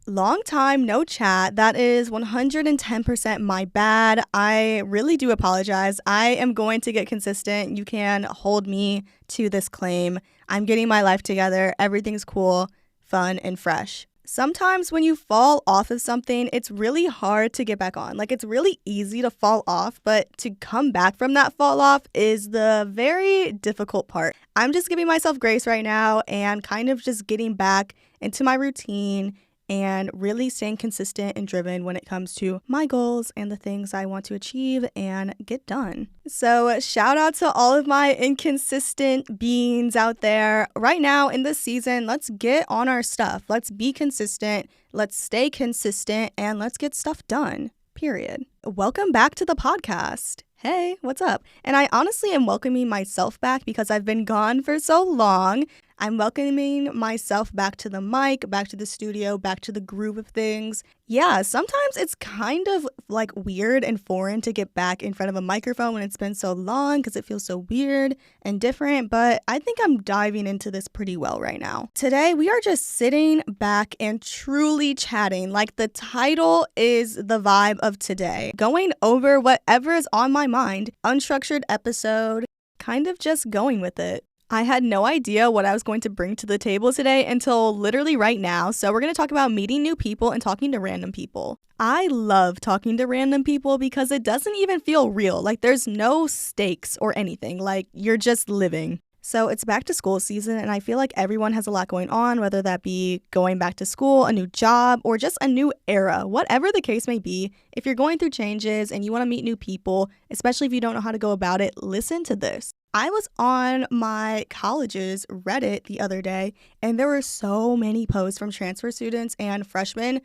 Long time, no chat. That is 110% my bad. I really do apologize. I am going to get consistent. You can hold me to this claim. I'm getting my life together. Everything's cool, fun, and fresh. Sometimes when you fall off of something, it's really hard to get back on. Like, it's really easy to fall off, but to come back from that fall off is the very difficult part. I'm just giving myself grace right now and kind of just getting back into my routine and really staying consistent and driven when it comes to my goals and the things I want to achieve and get done. So shout out to all of my inconsistent beings out there. Right now in this season, let's get on our stuff. Let's be consistent. Let's stay consistent and let's get stuff done. Period. Welcome back to the podcast. Hey, what's up? And I honestly am welcoming myself back because I've been gone for so long. I'm welcoming myself back to the mic, back to the studio, back to the groove of things. Yeah, sometimes it's kind of like weird and foreign to get back in front of a microphone when it's been so long because it feels so weird and different, but I think I'm diving into this pretty well right now. Today, we are just sitting back and truly chatting. Like the title is the vibe of today. Going over whatever is on my mind. Unstructured episode, kind of just going with it. I had no idea what I was going to bring to the table today until literally right now. So we're going to talk about meeting new people and talking to random people. I love talking to random people because it doesn't even feel real. Like there's no stakes or anything. Like you're just living. So it's back to school season and I feel like everyone has a lot going on, whether that be going back to school, a new job, or just a new era. Whatever the case may be, if you're going through changes and you want to meet new people, especially if you don't know how to go about it, listen to this. I was on my college's Reddit the other day, and there were so many posts from transfer students and freshmen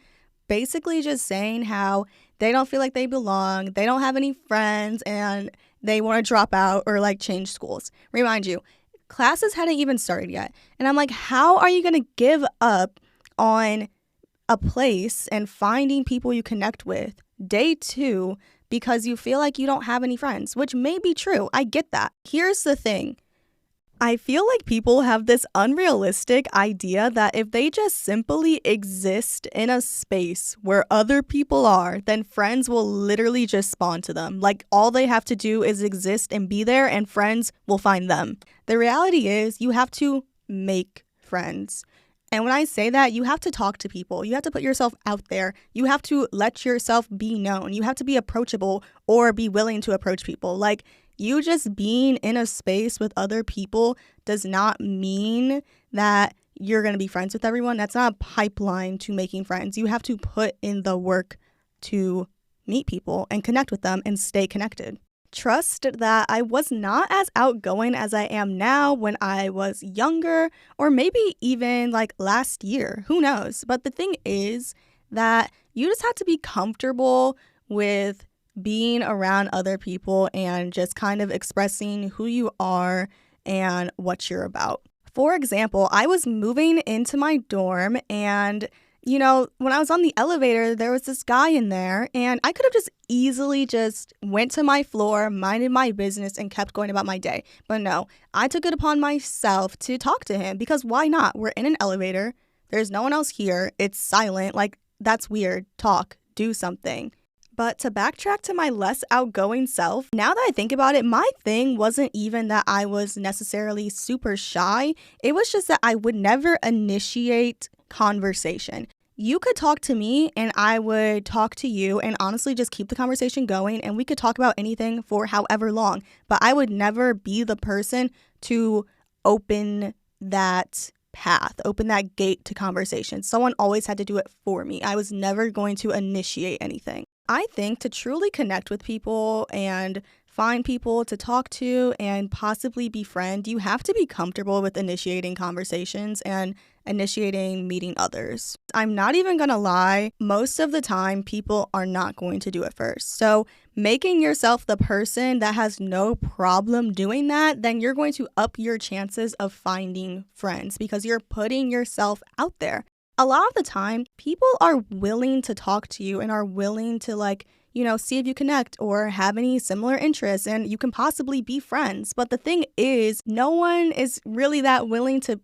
basically just saying how they don't feel like they belong, they don't have any friends, and they want to drop out or like change schools. Remind you, classes hadn't even started yet. And I'm like, how are you going to give up on a place and finding people you connect with day 2 because you feel like you don't have any friends, which may be true. I get that. Here's the thing. I feel like people have this unrealistic idea that if they just simply exist in a space where other people are, then friends will literally just spawn to them. Like all they have to do is exist and be there and friends will find them. The reality is you have to make friends. And when I say that, you have to talk to people. You have to put yourself out there. You have to let yourself be known. You have to be approachable or be willing to approach people. Like you just being in a space with other people does not mean that you're going to be friends with everyone. That's not a pipeline to making friends. You have to put in the work to meet people and connect with them and stay connected. Trust that I was not as outgoing as I am now when I was younger, or maybe even like last year. Who knows? But the thing is that you just have to be comfortable with being around other people and just kind of expressing who you are and what you're about. For example, I was moving into my dorm and when I was on the elevator, there was this guy in there and I could have just easily just went to my floor, minded my business and kept going about my day. But no, I took it upon myself to talk to him because why not? We're in an elevator. There's no one else here. It's silent. Like that's weird. Talk, do something. But to backtrack to my less outgoing self, now that I think about it, my thing wasn't even that I was necessarily super shy. It was just that I would never initiate conversation. You could talk to me and I would talk to you and honestly just keep the conversation going and we could talk about anything for however long. But I would never be the person to open that path, open that gate to conversation. Someone always had to do it for me. I was never going to initiate anything. I think to truly connect with people and find people to talk to and possibly befriend, you have to be comfortable with initiating conversations and initiating meeting others. I'm not even gonna lie, most of the time people are not going to do it first. So making yourself the person that has no problem doing that, then you're going to up your chances of finding friends because you're putting yourself out there. A lot of the time, people are willing to talk to you and are willing to see if you connect or have any similar interests and you can possibly be friends. But the thing is, no one is really that willing to,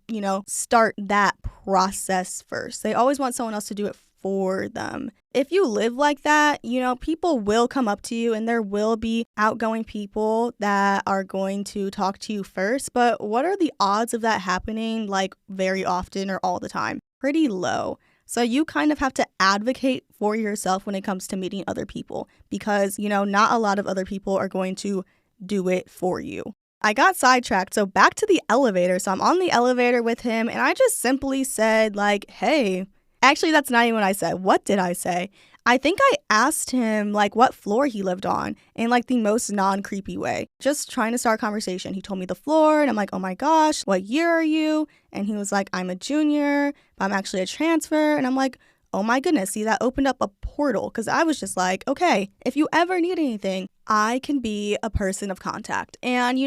start that process first. They always want someone else to do it for them. If you live like that, people will come up to you and there will be outgoing people that are going to talk to you first. But what are the odds of that happening like very often or all the time? Pretty low. So you kind of have to advocate for yourself when it comes to meeting other people because, not a lot of other people are going to do it for you. I got sidetracked, so back to the elevator. So I'm on the elevator with him, and I just simply said, like, hey, actually, that's not even what I said. What did I say? I think I asked him, like, what floor he lived on in, like, the most non-creepy way. Just trying to start a conversation. He told me the floor, and I'm like, oh my gosh, what year are you? And he was like, I'm a junior, but I'm actually a transfer. And I'm like, oh my goodness, see, that opened up a portal because I was just like, okay, if you ever need anything, I can be a person of contact. And,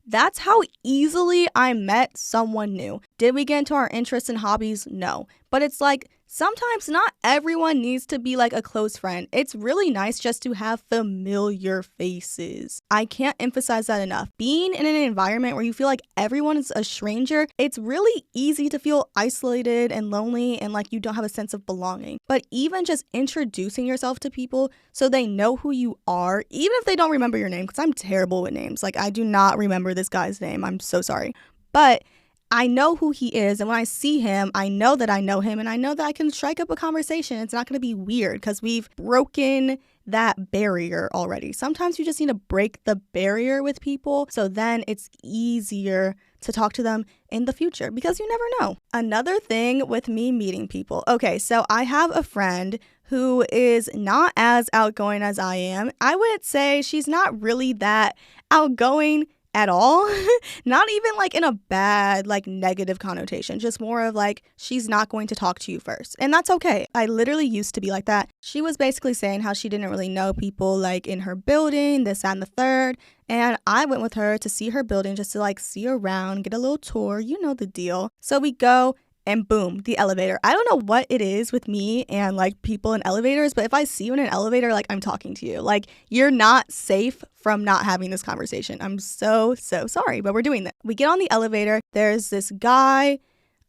that's how easily I met someone new. Did we get into our interests and hobbies? No. But it's like, sometimes not everyone needs to be like a close friend. It's really nice just to have familiar faces. I can't emphasize that enough. Being in an environment where you feel like everyone is a stranger, it's really easy to feel isolated and lonely and like you don't have a sense of belonging. But even just introducing yourself to people so they know who you are, even if they don't remember your name, because I'm terrible with names. Like, I do not remember this guy's name. I'm so sorry. But I know who he is, and when I see him, I know that I know him, and I know that I can strike up a conversation. It's not going to be weird because we've broken that barrier already. Sometimes you just need to break the barrier with people, so then it's easier to talk to them in the future because you never know. Another thing with me meeting people. Okay, so I have a friend who is not as outgoing as I am. I would say she's not really that outgoing at all. Not even like in a bad, like negative connotation, just more of like she's not going to talk to you first. And that's okay. I literally used to be like that. She was basically saying how she didn't really know people like in her building, this, that, and the third. And I went with her to see her building just to like see around, get a little tour, you know the deal. So we go. And boom, the elevator. I don't know what it is with me and like people in elevators, but if I see you in an elevator, like I'm talking to you. Like you're not safe from not having this conversation. I'm so sorry, but we're doing this. We get on the elevator. There's this guy.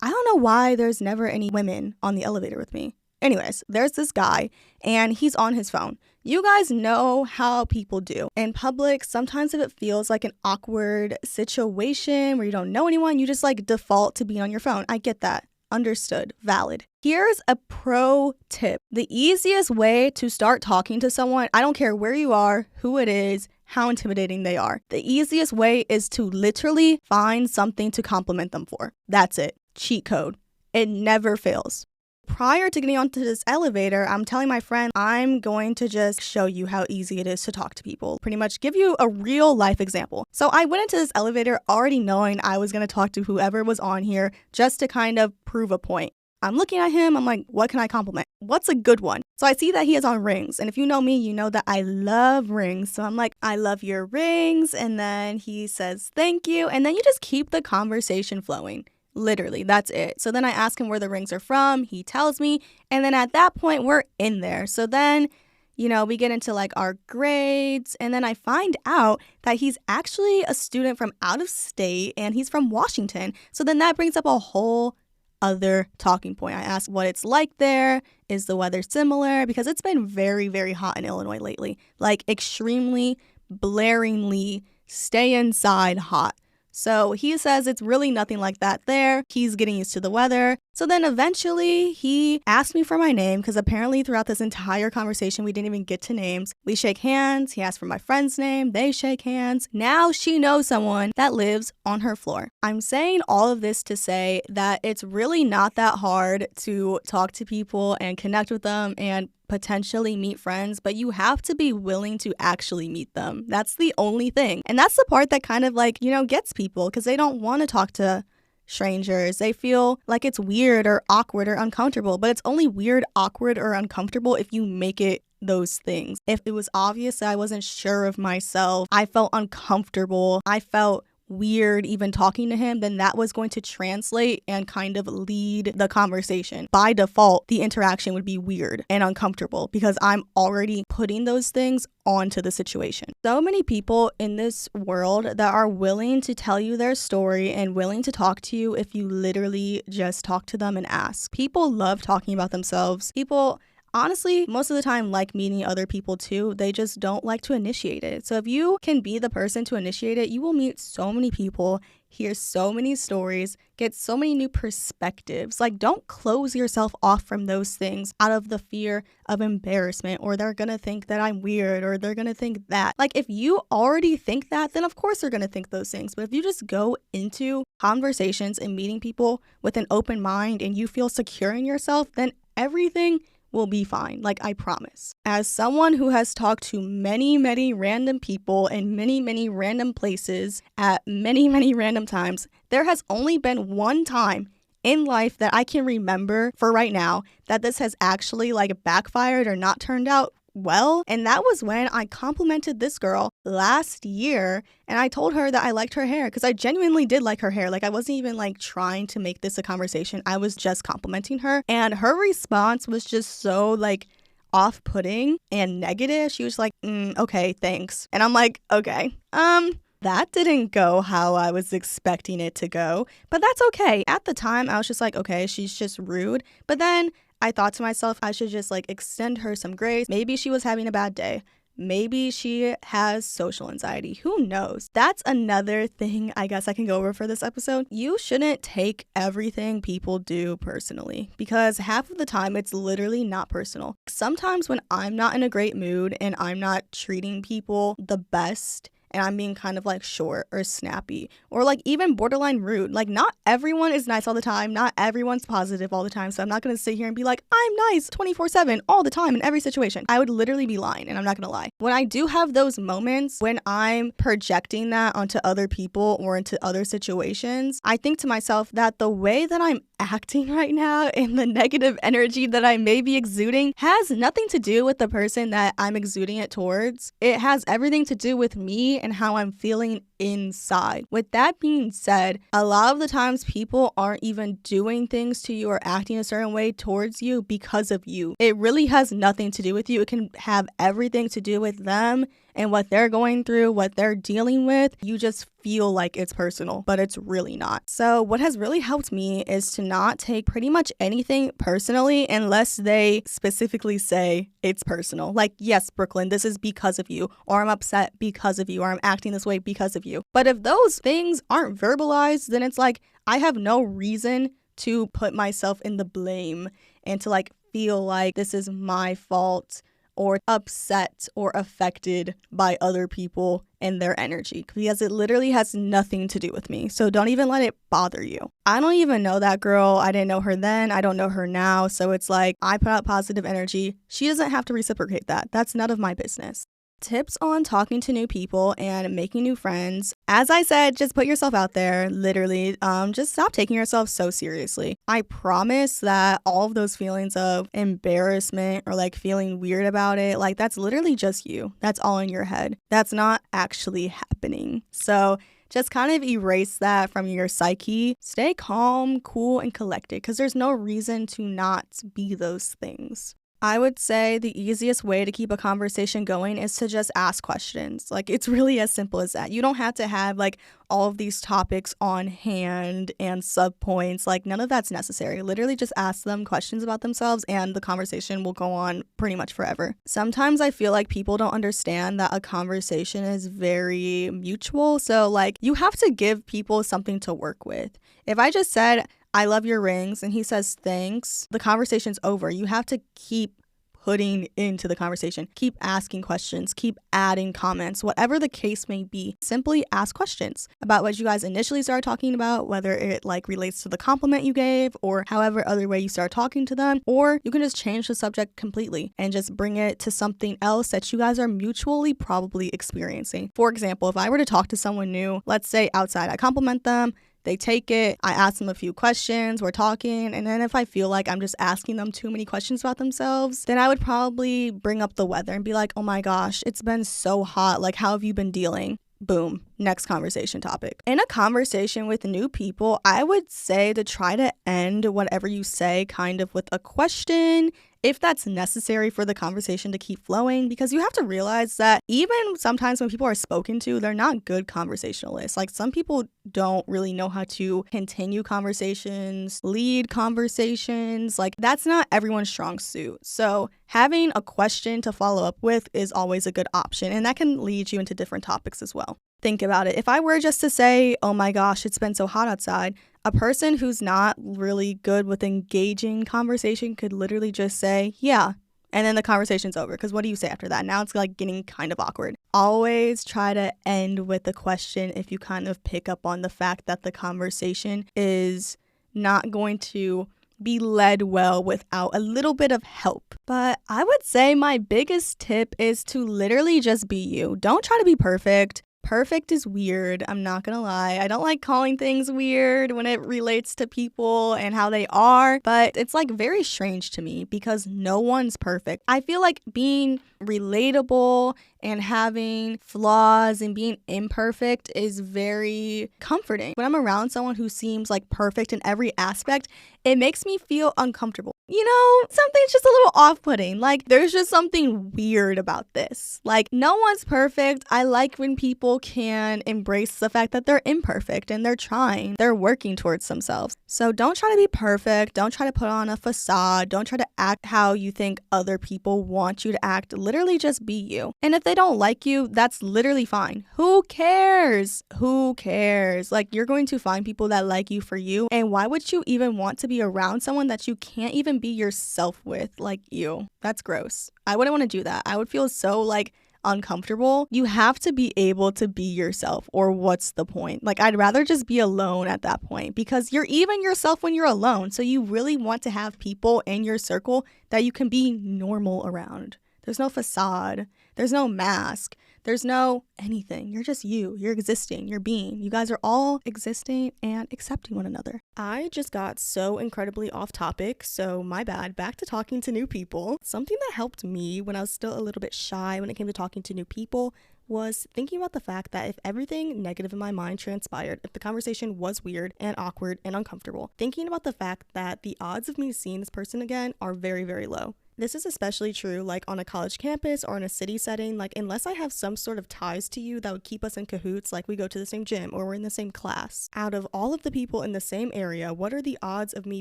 I don't know why there's never any women on the elevator with me. Anyways, there's this guy and he's on his phone. You guys know how people do. In public, sometimes if it feels like an awkward situation where you don't know anyone, you just like default to being on your phone. I get that. Understood. Valid. Here's a pro tip. The easiest way to start talking to someone, I don't care where you are, who it is, how intimidating they are. The easiest way is to literally find something to compliment them for. That's it. Cheat code. It never fails. Prior to getting onto this elevator, I'm telling my friend, I'm going to just show you how easy it is to talk to people. Pretty much give you a real life example. So I went into this elevator already knowing I was going to talk to whoever was on here just to kind of prove a point. I'm looking at him. I'm like, what can I compliment? What's a good one? So I see that he has on rings. And if you know me, you know that I love rings. So I'm like, I love your rings. And then he says, thank you. And then you just keep the conversation flowing. Literally, that's it. So then I ask him where the rings are from. He tells me. And then at that point, we're in there. So then, we get into like our grades. And then I find out that he's actually a student from out of state and he's from Washington. So then that brings up a whole other talking point. I ask what it's like there. Is the weather similar? Because it's been very, very hot in Illinois lately. Like extremely, blaringly, stay inside hot. So he says it's really nothing like that there. He's getting used to the weather. So then eventually he asked me for my name because apparently throughout this entire conversation, we didn't even get to names. We shake hands. He asked for my friend's name. They shake hands. Now she knows someone that lives on her floor. I'm saying all of this to say that it's really not that hard to talk to people and connect with them and potentially meet friends, but you have to be willing to actually meet them. That's the only thing. And that's the part that kind of like, gets people because they don't want to talk to strangers. They feel like it's weird or awkward or uncomfortable, but it's only weird, awkward, or uncomfortable if you make it those things. If it was obvious that I wasn't sure of myself, I felt uncomfortable, I felt weird even talking to him, then that was going to translate and kind of lead the conversation. By default, the interaction would be weird and uncomfortable because I'm already putting those things onto the situation. So many people in this world that are willing to tell you their story and willing to talk to you if you literally just talk to them and ask. People love talking about themselves. People honestly, most of the time like meeting other people too. They just don't like to initiate it. So if you can be the person to initiate it, you will meet so many people, hear so many stories, get so many new perspectives. Like, don't close yourself off from those things out of the fear of embarrassment, or they're gonna think that I'm weird, or they're gonna think that. Like, if you already think that, then of course they're gonna think those things. But if you just go into conversations and meeting people with an open mind and you feel secure in yourself, then everything will be fine. Like, I promise. As someone who has talked to many, many random people in many, many random places at many, many random times, there has only been one time in life that I can remember for right now that this has actually like backfired or not turned out well. And that was when I complimented this girl last year and I told her that I liked her hair because I genuinely did like her hair. Like, I wasn't even like trying to make this a conversation. I was just complimenting her. And her response was just so like off-putting and negative. She was like, okay, thanks. And I'm like, okay, that didn't go how I was expecting it to go, but that's okay. At the time, I was just like, okay, she's just rude. But then I thought to myself, I should just like extend her some grace. Maybe she was having a bad day. Maybe she has social anxiety. Who knows? That's another thing I guess I can go over for this episode. You shouldn't take everything people do personally because half of the time it's literally not personal. Sometimes when I'm not in a great mood and I'm not treating people the best, and I'm being kind of like short or snappy or like even borderline rude. Like, not everyone is nice all the time. Not everyone's positive all the time. So I'm not going to sit here and be like, I'm nice 24/7 all the time in every situation. I would literally be lying, and I'm not going to lie. When I do have those moments when I'm projecting that onto other people or into other situations, I think to myself that the way that I'm acting right now and the negative energy that I may be exuding has nothing to do with the person that I'm exuding it towards. It has everything to do with me and how I'm feeling inside. With that being said, a lot of the times people aren't even doing things to you or acting a certain way towards you because of you. It really has nothing to do with you. It can have everything to do with them and what they're going through, what they're dealing with. You just feel like it's personal, but it's really not. So what has really helped me is to not take pretty much anything personally unless they specifically say it's personal. Like, yes, Brooklyn, this is because of you, or I'm upset because of you, or I'm acting this way because of you. But if those things aren't verbalized, then it's like I have no reason to put myself in the blame and to like feel like this is my fault or upset or affected by other people and their energy, because it literally has nothing to do with me. So don't even let it bother you. I don't even know that girl. I didn't know her then. I don't know her now. So it's like I put out positive energy. She doesn't have to reciprocate that. That's none of my business. Tips on talking to new people and making new friends. As I said, just put yourself out there, literally. Just stop taking yourself so seriously. I promise that all of those feelings of embarrassment or like feeling weird about it, like that's literally just you. That's all in your head. That's not actually happening. So just kind of erase that from your psyche. Stay calm, cool, and collected because there's no reason to not be those things. I would say the easiest way to keep a conversation going is to just ask questions. Like, it's really as simple as that. You don't have to have like all of these topics on hand and subpoints. Like, none of that's necessary. Literally just ask them questions about themselves and the conversation will go on pretty much forever. Sometimes I feel like people don't understand that a conversation is very mutual. So like, you have to give people something to work with. If I just said, I love your rings, and he says thanks, the conversation's over. You have to keep putting into the conversation. Keep asking questions, keep adding comments, whatever the case may be. Simply ask questions about what you guys initially started talking about, whether it like relates to the compliment you gave or however other way you start talking to them, or you can just change the subject completely and just bring it to something else that you guys are mutually probably experiencing. For example, if I were to talk to someone new, let's say outside, I compliment them, they take it, I ask them a few questions, we're talking, and then if I feel like I'm just asking them too many questions about themselves, then I would probably bring up the weather and be like, oh my gosh, it's been so hot, like how have you been dealing? boom, next conversation topic. In a conversation with new people, I would say to try to end whatever you say kind of with a question, if that's necessary for the conversation to keep flowing, because you have to realize that even sometimes when people are spoken to, they're not good conversationalists. Like, some people don't really know how to continue conversations, lead conversations. Like, that's not everyone's strong suit. So having a question to follow up with is always a good option, and that can lead you into different topics as well. Think about it. If I were just to say, oh my gosh, it's been so hot outside, a person who's not really good with engaging conversation could literally just say, yeah, and then the conversation's over. Because what do you say after that? Now it's like getting kind of awkward. Always try to end with a question if you kind of pick up on the fact that the conversation is not going to be led well without a little bit of help. But I would say my biggest tip is to literally just be you. Don't try to be perfect. Perfect is weird. I'm not gonna lie. I don't like calling things weird when it relates to people and how they are, but it's like very strange to me because no one's perfect. I feel like being relatable and having flaws and being imperfect is very comforting. When I'm around someone who seems like perfect in every aspect, it makes me feel uncomfortable. You know, something's just a little off-putting. Like, there's just something weird about this. Like, no one's perfect. I like when people can embrace the fact that they're imperfect and they're trying. They're working towards themselves. So don't try to be perfect. Don't try to put on a facade. Don't try to act how you think other people want you to act. Literally just be you. And if they don't like you, that's literally fine. Who cares? Who cares? Like, you're going to find people that like you for you. And why would you even want to be around someone that you can't even be yourself with? Like, you. That's gross. I wouldn't want to do that. I would feel so like uncomfortable. You have to be able to be yourself, or what's the point? Like, I'd rather just be alone at that point, because you're even yourself when you're alone. So you really want to have people in your circle that you can be normal around. There's no facade. There's no mask. There's no anything. You're just you. You're existing. You're being. You guys are all existing and accepting one another. I just got so incredibly off topic, so my bad. Back to talking to new people. Something that helped me when I was still a little bit shy when it came to talking to new people was thinking about the fact that if everything negative in my mind transpired, if the conversation was weird and awkward and uncomfortable, thinking about the fact that the odds of me seeing this person again are very, very low. This is especially true like on a college campus or in a city setting. Like, unless I have some sort of ties to you that would keep us in cahoots, like we go to the same gym or we're in the same class. Out of all of the people in the same area, what are the odds of me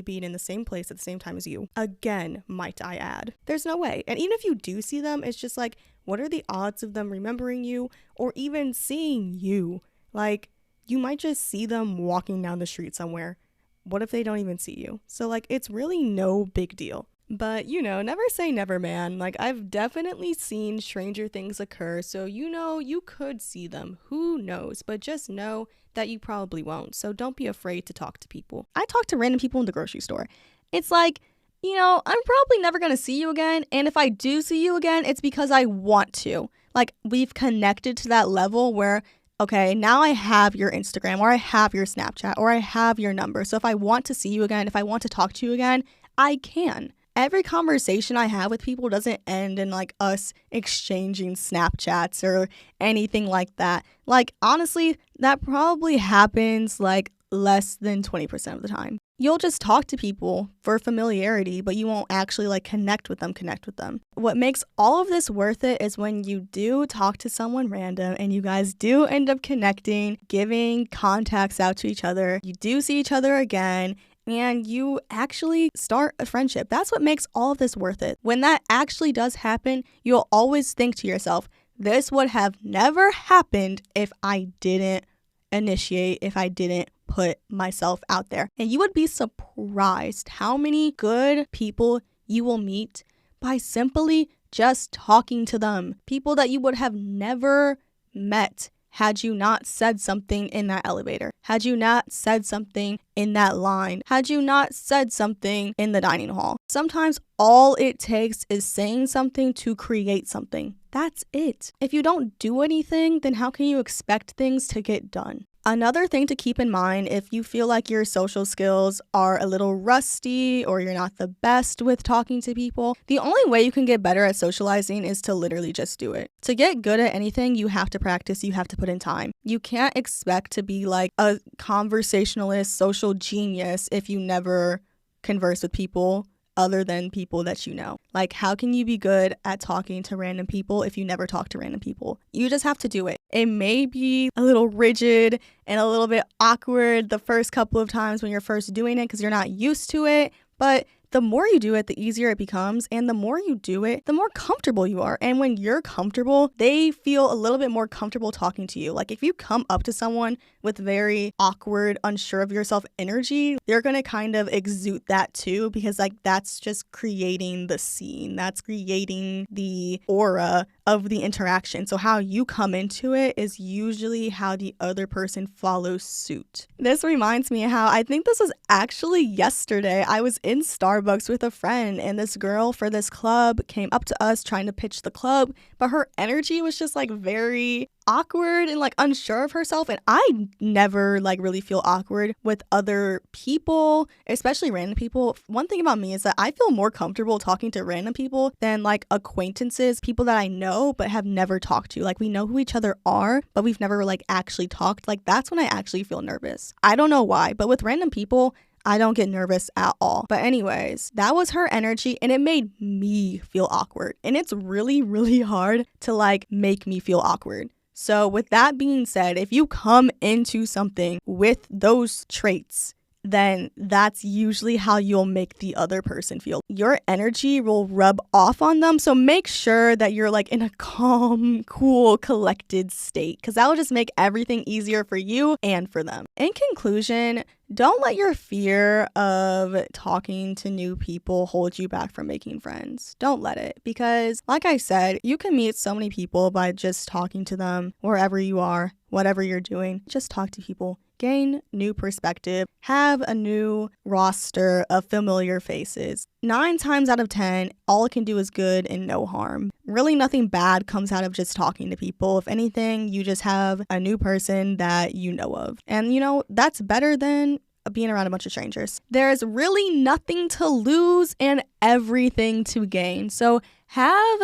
being in the same place at the same time as you? Again, might I add. There's no way. And even if you do see them, it's just like, what are the odds of them remembering you or even seeing you? Like, you might just see them walking down the street somewhere. What if they don't even see you? So like, it's really no big deal. But, you know, never say never, man. Like, I've definitely seen stranger things occur. So, you know, you could see them. Who knows? But just know that you probably won't. So don't be afraid to talk to people. I talk to random people in the grocery store. It's like, you know, I'm probably never going to see you again. And if I do see you again, it's because I want to. Like, we've connected to that level where, okay, now I have your Instagram, or I have your Snapchat, or I have your number. So if I want to see you again, if I want to talk to you again, I can. Every conversation I have with people doesn't end in like us exchanging Snapchats or anything like that. Like, honestly, that probably happens like less than 20% of the time. You'll just talk to people for familiarity, but you won't actually like connect with them. What makes all of this worth it is when you do talk to someone random and you guys do end up connecting, giving contacts out to each other. You do see each other again, and you actually start a friendship. That's what makes all of this worth it. When that actually does happen, you'll always think to yourself, this would have never happened if I didn't initiate, if I didn't put myself out there. And you would be surprised how many good people you will meet by simply just talking to them. People that you would have never met had you not said something in that elevator, had you not said something in that line, had you not said something in the dining hall. Sometimes all it takes is saying something to create something. That's it. If you don't do anything, then how can you expect things to get done? Another thing to keep in mind, if you feel like your social skills are a little rusty or you're not the best with talking to people, the only way you can get better at socializing is to literally just do it. To get good at anything, you have to practice, you have to put in time. You can't expect to be like a conversationalist, social genius if you never converse with people other than people that you know. Like, how can you be good at talking to random people if you never talk to random people? You just have to do it. It may be a little rigid and a little bit awkward the first couple of times when you're first doing it because you're not used to it, but the more you do it, the easier it becomes. And the more you do it, the more comfortable you are. And when you're comfortable, they feel a little bit more comfortable talking to you. Like if you come up to someone with very awkward, unsure of yourself energy, they're going to kind of exude that too, because like that's just creating the scene. That's creating the aura of the interaction. So how you come into it is usually how the other person follows suit. This reminds me how I think this was actually yesterday. I was in Starbucks with a friend and this girl for this club came up to us trying to pitch the club, but her energy was just like very awkward and like unsure of herself. And I never like really feel awkward with other people, especially random people. One thing about me is that I feel more comfortable talking to random people than like acquaintances, people that I know but have never talked to. Like we know who each other are, but we've never like actually talked. Like that's when I actually feel nervous. I don't know why, but with random people, I don't get nervous at all. But anyways, that was her energy and it made me feel awkward. And it's really, really hard to like make me feel awkward. So with that being said, if you come into something with those traits, then that's usually how you'll make the other person feel. Your energy will rub off on them. So make sure that you're like in a calm, cool, collected state, because that will just make everything easier for you and for them. In conclusion, don't let your fear of talking to new people hold you back from making friends. Don't let it, because like I said, you can meet so many people by just talking to them wherever you are, whatever you're doing. Just talk to people. Gain new perspective, have a new roster of familiar faces. 9 times out of 10, all it can do is good and no harm. Really nothing bad comes out of just talking to people. If anything, you just have a new person that you know of. And you know, that's better than being around a bunch of strangers. There's really nothing to lose and everything to gain. So have,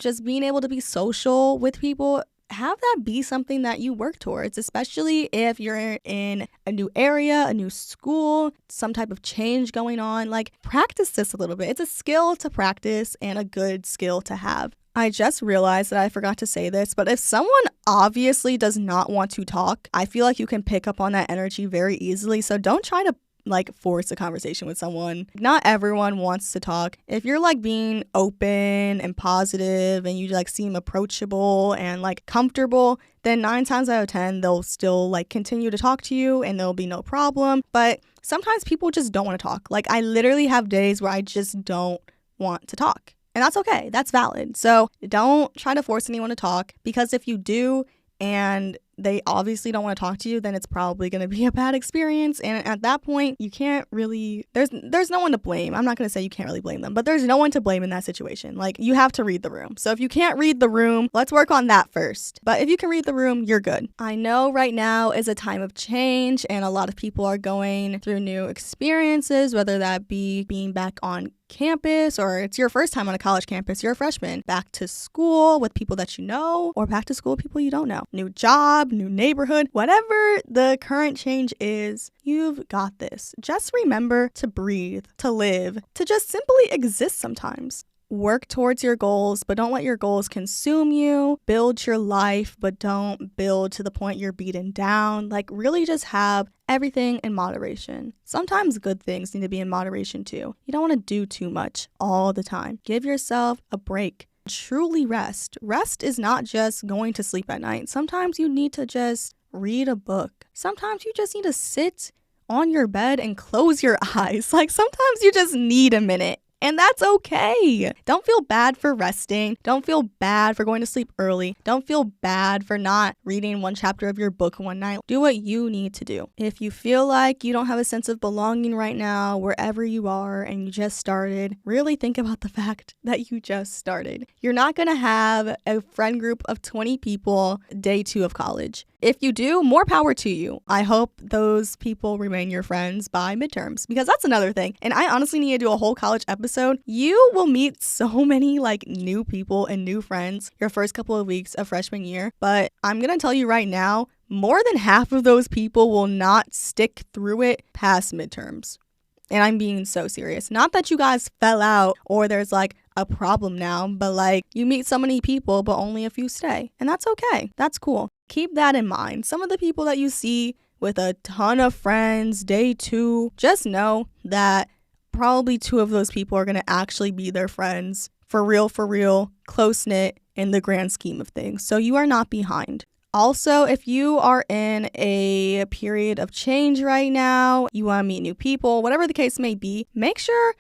just being able to be social with people, have that be something that you work towards, especially if you're in a new area, a new school, some type of change going on. Like, practice this a little bit. It's a skill to practice and a good skill to have. I just realized that I forgot to say this, but if someone obviously does not want to talk, I feel like you can pick up on that energy very easily. So don't try to force a conversation with someone. Not everyone wants to talk. If you're being open and positive and you seem approachable and comfortable, then 9 times out of 10 they'll still continue to talk to you and there'll be no problem. But sometimes people just don't want to talk. I literally have days where I just don't want to talk. And that's okay. That's valid. So don't try to force anyone to talk, because if you do and they obviously don't want to talk to you, then it's probably going to be a bad experience. And at that point, you can't really, there's no one to blame. I'm not going to say you can't really blame them, but there's no one to blame in that situation. You have to read the room. So if you can't read the room, let's work on that first. But if you can read the room, you're good. I know right now is a time of change and a lot of people are going through new experiences, whether that be being back on campus, or it's your first time on a college campus, you're a freshman, back to school with people that you know, or back to school with people you don't know, new job, new neighborhood, whatever the current change is, you've got this. Just remember to breathe, to live, to just simply exist sometimes. Work towards your goals, but don't let your goals consume you. Build your life, but don't build to the point you're beaten down. Really just have everything in moderation. Sometimes good things need to be in moderation too. You don't want to do too much all the time. Give yourself a break. Truly rest. Rest is not just going to sleep at night. Sometimes you need to just read a book. Sometimes you just need to sit on your bed and close your eyes. Sometimes you just need a minute. And that's okay. Don't feel bad for resting. Don't feel bad for going to sleep early. Don't feel bad for not reading one chapter of your book one night. Do what you need to do. If you feel like you don't have a sense of belonging right now, wherever you are, and you just started, really think about the fact that you just started. You're not going to have a friend group of 20 people day 2 of college. if you do, more power to you. I hope those people remain your friends by midterms, because that's another thing. And I honestly need to do a whole college episode. You will meet so many like new people and new friends your first couple of weeks of freshman year. But I'm going to tell you right now, more than half of those people will not stick through it past midterms. And I'm being so serious. Not that you guys fell out or there's like a problem now, but like you meet so many people, but only a few stay. And that's okay. That's cool. Keep that in mind. Some of the people that you see with a ton of friends, day 2, just know that probably 2 of those people are going to actually be their friends for real, close-knit in the grand scheme of things. So you are not behind. Also, if you are in a period of change right now, you want to meet new people, whatever the case may be, make sure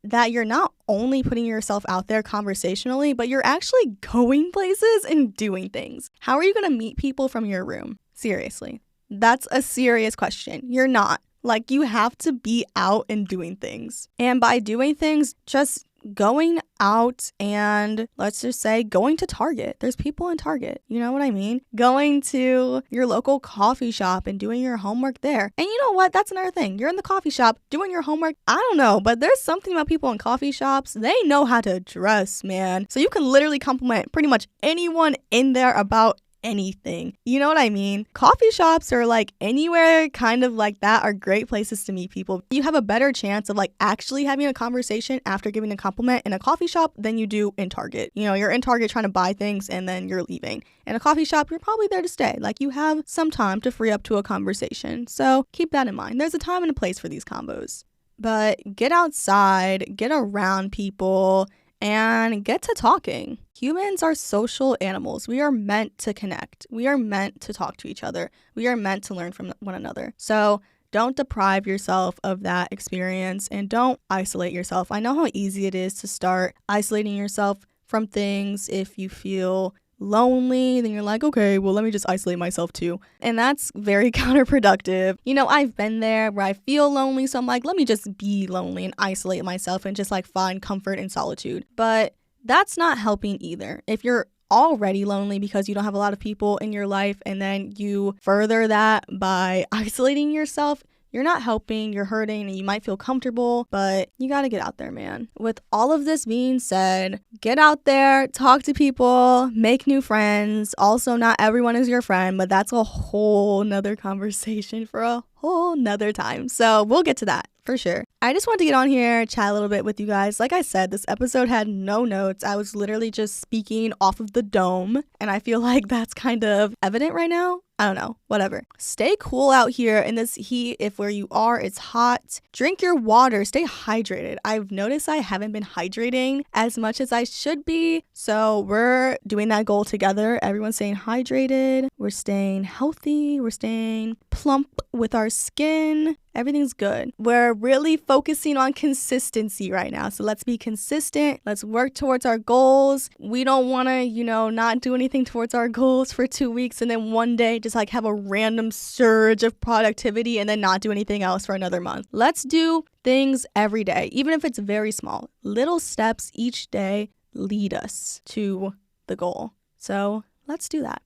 that you're not only putting yourself out there conversationally, but you're actually going places and doing things. How are you going to meet people from your room? Seriously. That's a serious question. You're not. Like, you have to be out and doing things. And by doing things, just going out and let's just say going to Target. There's people in Target. You know what I mean? Going to your local coffee shop and doing your homework there. And you know what? That's another thing. You're in the coffee shop doing your homework. I don't know, but there's something about people in coffee shops. They know how to dress, man. So you can literally compliment pretty much anyone in there about anything. You know what I mean? Coffee shops or like anywhere kind of like that are great places to meet people. You have a better chance of like actually having a conversation after giving a compliment in a coffee shop than you do in Target. You know, you're in Target trying to buy things and then you're leaving. In a coffee shop, you're probably there to stay. Like, you have some time to free up to a conversation. So keep that in mind. There's a time and a place for these combos. But get outside, get around people, and get to talking. Humans are social animals. We are meant to connect. We are meant to talk to each other. We are meant to learn from one another. So don't deprive yourself of that experience and don't isolate yourself. I know how easy it is to start isolating yourself from things. If you feel lonely, then you're like, okay, well, let me just isolate myself too. And that's very counterproductive. You know, I've been there where I feel lonely, so I'm like, let me just be lonely and isolate myself and just like find comfort in solitude. But that's not helping either. If you're already lonely because you don't have a lot of people in your life and then you further that by isolating yourself, you're not helping, you're hurting, and you might feel comfortable, but you gotta get out there, man. With all of this being said, get out there, talk to people, make new friends. Also, not everyone is your friend, but that's a whole nother conversation for a whole nother time. So we'll get to that for sure. I just wanted to get on here, chat a little bit with you guys. Like I said, this episode had no notes. I was literally just speaking off of the dome, and I feel like that's kind of evident right now. I don't know, whatever. Stay cool out here in this heat. If where you are, it's hot. Drink your water. Stay hydrated. I've noticed I haven't been hydrating as much as I should be. So we're doing that goal together. Everyone's staying hydrated. We're staying healthy. We're staying plump with our skin. Everything's good. We're really focusing on consistency right now. So let's be consistent. Let's work towards our goals. We don't want to, not do anything towards our goals for 2 weeks and then one day just like have a random surge of productivity and then not do anything else for another month. Let's do things every day, even if it's very small. Little steps each day lead us to the goal. So let's do that.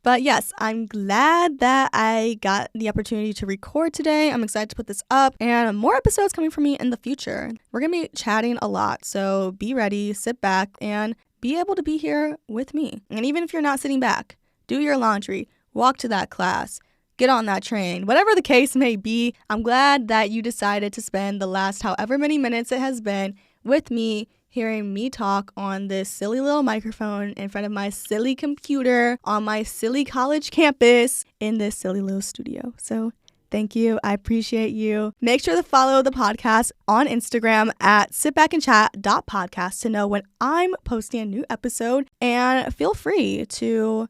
But yes, I'm glad that I got the opportunity to record today. I'm excited to put this up and more episodes coming from me in the future. We're going to be chatting a lot, so be ready, sit back, and be able to be here with me. And even if you're not sitting back, do your laundry, walk to that class, get on that train, whatever the case may be. I'm glad that you decided to spend the last however many minutes it has been with me, hearing me talk on this silly little microphone in front of my silly computer on my silly college campus in this silly little studio. So thank you. I appreciate you. Make sure to follow the podcast on Instagram at sitbackandchat.podcast to know when I'm posting a new episode, and feel free to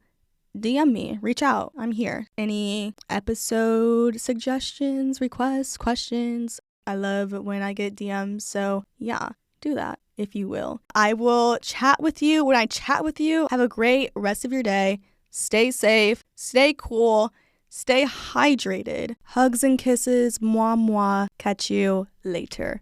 DM me, reach out. I'm here. Any episode suggestions, requests, questions? I love when I get DMs. So yeah, do that if you will. I will chat with you when I chat with you. Have a great rest of your day. Stay safe, stay cool, stay hydrated. Hugs and kisses, moi moi. Catch you later.